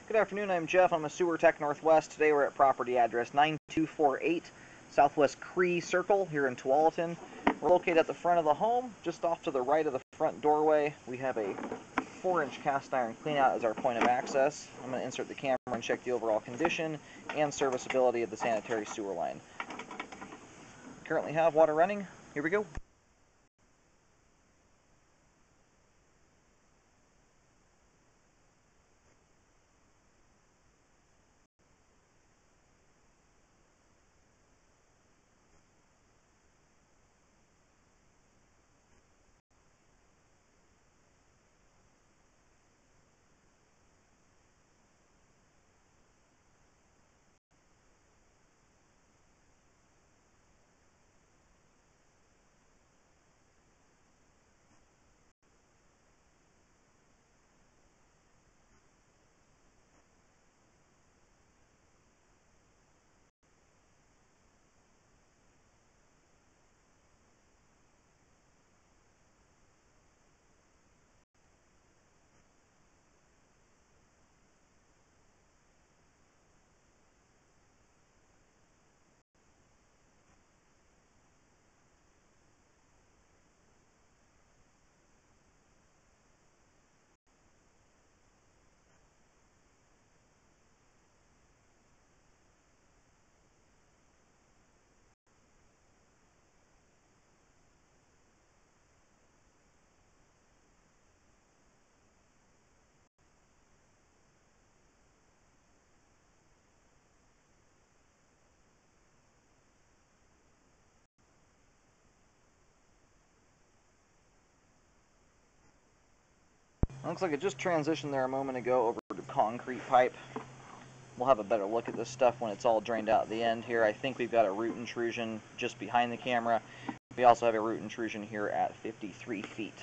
Good afternoon, I'm Jeff. I'm a Sewer Tech Northwest. Today we're at property address 9248 Southwest Cree Circle here in Tualatin. We're located at the front of the home, just off to the right of the front doorway. We have a 4-inch cast iron cleanout as our point of access. I'm going to insert the camera and check the overall condition and serviceability of the sanitary sewer line. Currently have water running. Here we go. Looks like it just transitioned there a moment ago over to concrete pipe. We'll have a better look at this stuff when it's all drained out at the end here. I think we've got a root intrusion just behind the camera. We also have a root intrusion here at 53 feet.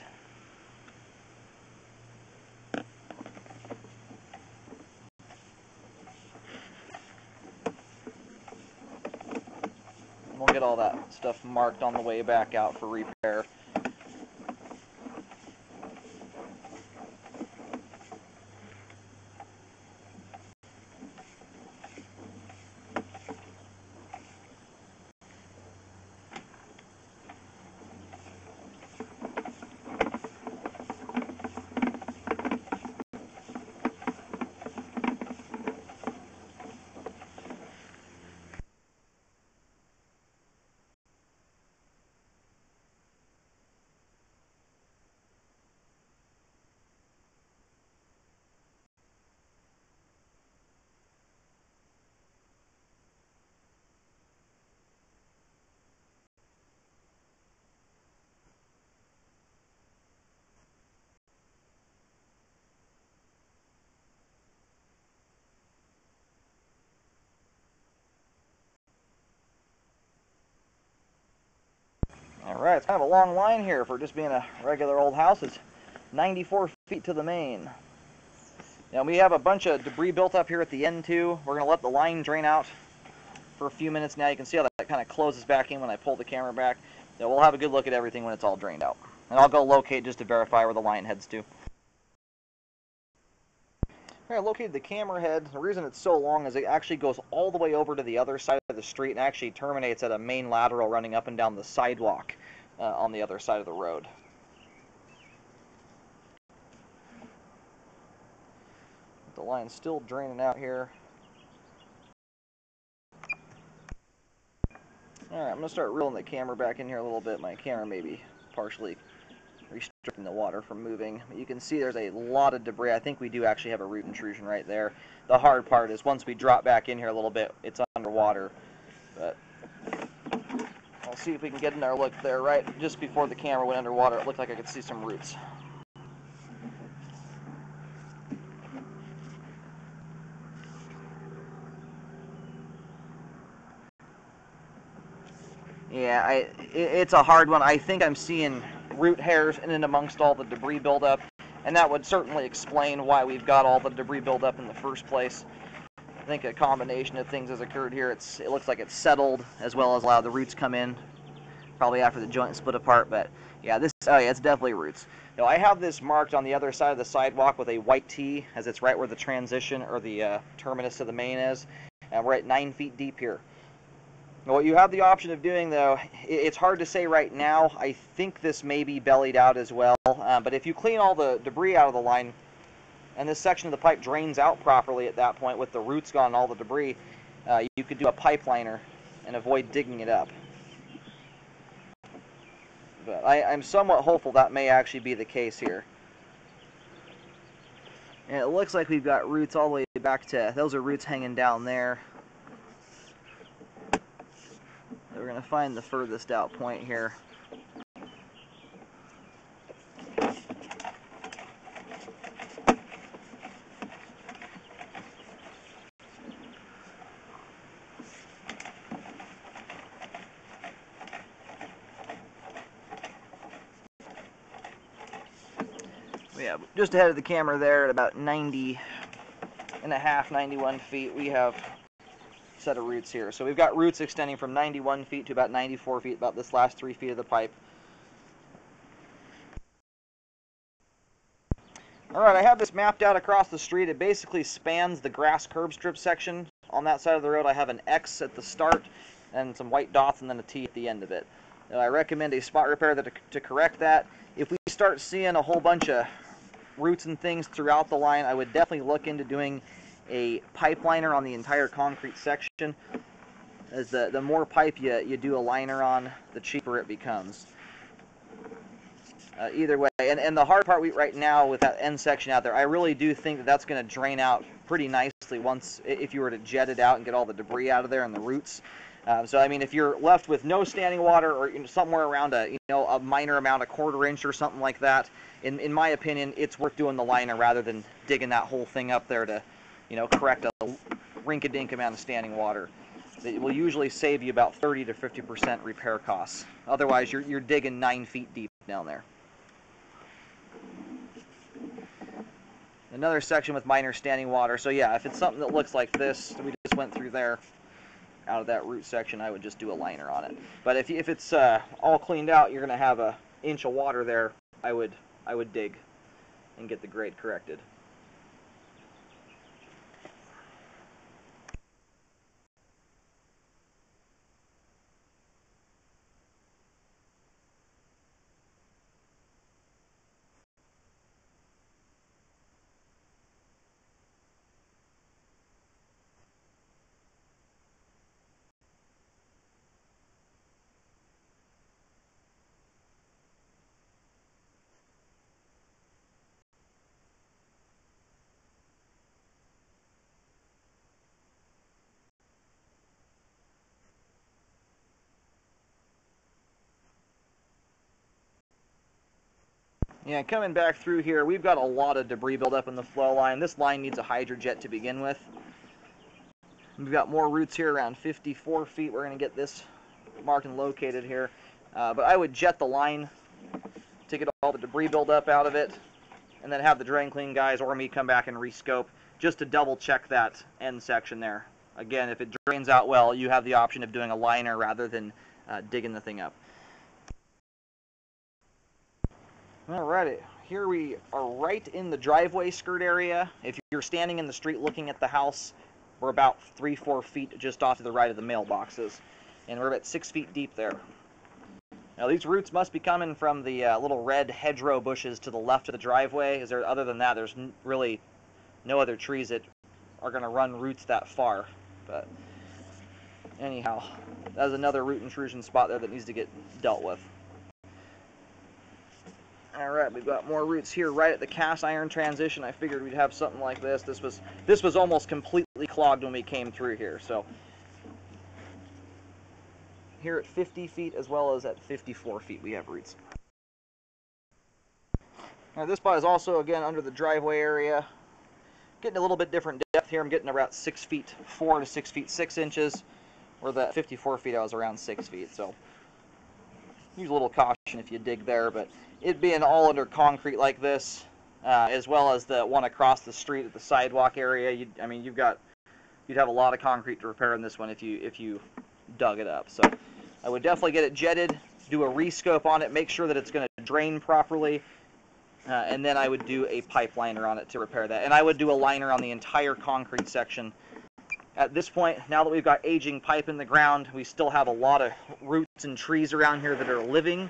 We'll get all that stuff marked on the way back out for repair. Alright, it's kind of a long line here for just being a regular old house. It's 94 feet to the main. Now we have a bunch of debris built up here at the end too. We're going to let the line drain out for a few minutes now. You can see how that kind of closes back in when I pull the camera back. Now we'll have a good look at everything when it's all drained out. And I'll go locate just to verify where the line heads to. I located the camera head. The reason it's so long is it actually goes all the way over to the other side of the street and actually terminates at a main lateral running up and down the sidewalk on the other side of the road. The line's still draining out here. Alright, I'm going to start reeling the camera back in here a little bit. My camera may be partially restricting the water from moving. You can see there's a lot of debris. I think we do actually have a root intrusion right there. The hard part is once we drop back in here a little bit, it's underwater. But I'll see if we can get in there. Look there, right just before the camera went underwater, it looked like I could see some roots. Yeah, it's a hard one. I think I'm seeing root hairs in and amongst all the debris buildup, and that would certainly explain why we've got all the debris buildup in the first place. I think a combination of things has occurred here. It looks like it's settled, as well as a lot of the roots come in probably after the joint split apart, but yeah, oh yeah, it's definitely roots. Now I have this marked on the other side of the sidewalk with a white T, as it's right where the transition or the terminus to the main is, and we're at 9 feet deep here. Now, what you have the option of doing, though, it's hard to say right now. I think this may be bellied out as well, but if you clean all the debris out of the line, and this section of the pipe drains out properly at that point with the roots gone and all the debris, you could do a pipe liner and avoid digging it up. But I'm somewhat hopeful that may actually be the case here. And it looks like we've got roots all the way back to, those are roots hanging down there. We're going to find the furthest out point here. Yeah, just ahead of the camera there at about 90 and a half, 91 feet, we have a set of roots here. So we've got roots extending from 91 feet to about 94 feet, about this last 3 feet of the pipe. Alright, I have this mapped out across the street. It basically spans the grass curb strip section. On that side of the road I have an X at the start and some white dots and then a T at the end of it. Now, I recommend a spot repair to correct that. If we start seeing a whole bunch of roots and things throughout the line, I would definitely look into doing a pipe liner on the entire concrete section. As the more pipe you do a liner on, the cheaper it becomes. Either way, and the hard part right now with that end section out there, I really do think that that's going to drain out pretty nicely once, if you were to jet it out and get all the debris out of there and the roots. So I mean, if you're left with no standing water, or somewhere around a minor amount, a quarter inch or something like that, in my opinion, it's worth doing the liner rather than digging that whole thing up there to, correct a rink-a-dink amount of standing water. It will usually save you about 30 to 50% repair costs. Otherwise, you're digging 9 feet deep down there. Another section with minor standing water. So yeah, if it's something that looks like this that we just went through there, out of that root section, I would just do a liner on it. But if it's all cleaned out, you're going to have an inch of water there. I would dig and get the grade corrected. Yeah, coming back through here, we've got a lot of debris buildup in the flow line. This line needs a hydrojet to begin with. We've got more roots here around 54 feet. We're going to get this marked and located here. But I would jet the line to get all the debris buildup out of it, and then have the drain clean guys or me come back and rescope just to double check that end section there. Again, if it drains out well, you have the option of doing a liner rather than digging the thing up. Alrighty, here we are right in the driveway skirt area. If you're standing in the street looking at the house, we're about 3-4 feet just off to the right of the mailboxes. And we're about 6 feet deep there. Now these roots must be coming from the little red hedgerow bushes to the left of the driveway. Other than that, there's really no other trees that are going to run roots that far. But anyhow, that's another root intrusion spot there that needs to get dealt with. Alright, we've got more roots here right at the cast iron transition. I figured we'd have something like this. This was almost completely clogged when we came through here. So here at 50 feet as well as at 54 feet we have roots. Now this spot is also again under the driveway area. Getting a little bit different depth here. I'm getting about 6 feet 4 to 6 feet 6 inches. Where the 54 feet I was around 6 feet. So use a little caution if you dig there, but it being all under concrete like this, as well as the one across the street at the sidewalk area, you'd have a lot of concrete to repair in this one if you dug it up. So I would definitely get it jetted do a rescope on it, make sure that it's going to drain properly, and then I would do a pipe liner on it to repair that. And I would do a liner on the entire concrete section. At this point, now that we've got aging pipe in the ground, we still have a lot of roots and trees around here that are living.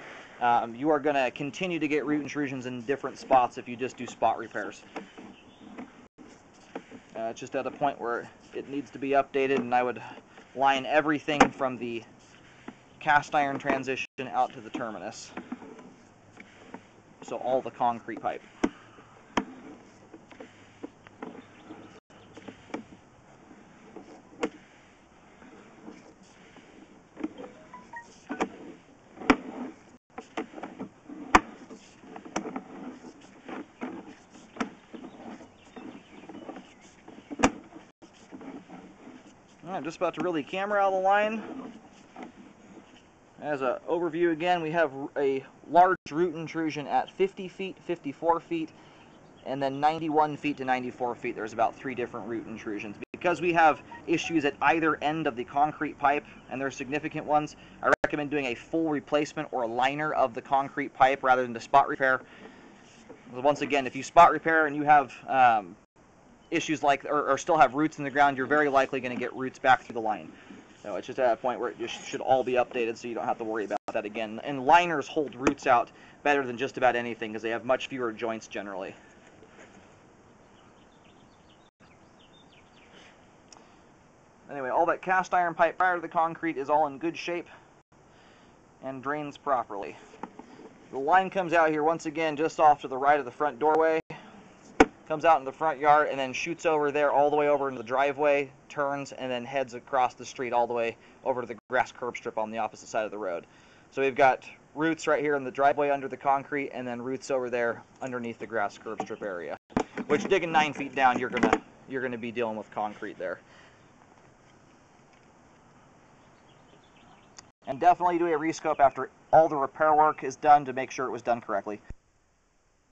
You are going to continue to get root intrusions in different spots if you just do spot repairs. It's just at a point where it needs to be updated, and I would line everything from the cast iron transition out to the terminus. So all the concrete pipe. I'm just about to reel the camera out of the line. As an overview again, we have a large root intrusion at 50 feet, 54 feet, and then 91 feet to 94 feet. There's about 3 different root intrusions. Because we have issues at either end of the concrete pipe, and they're significant ones, I recommend doing a full replacement or a liner of the concrete pipe rather than the spot repair. Once again, if you spot repair and you have issues like, or still have roots in the ground, you're very likely going to get roots back through the line. So it's just at a point where it just should all be updated so you don't have to worry about that again. And liners hold roots out better than just about anything because they have much fewer joints generally. Anyway, all that cast iron pipe prior to the concrete is all in good shape and drains properly. The line comes out here once again just off to the right of the front doorway. Comes out in the front yard and then shoots over there all the way over into the driveway, turns, and then heads across the street all the way over to the grass curb strip on the opposite side of the road. So we've got roots right here in the driveway under the concrete, and then roots over there underneath the grass curb strip area. Which, digging 9 feet down, you're gonna be dealing with concrete there. And definitely do a rescope after all the repair work is done to make sure it was done correctly.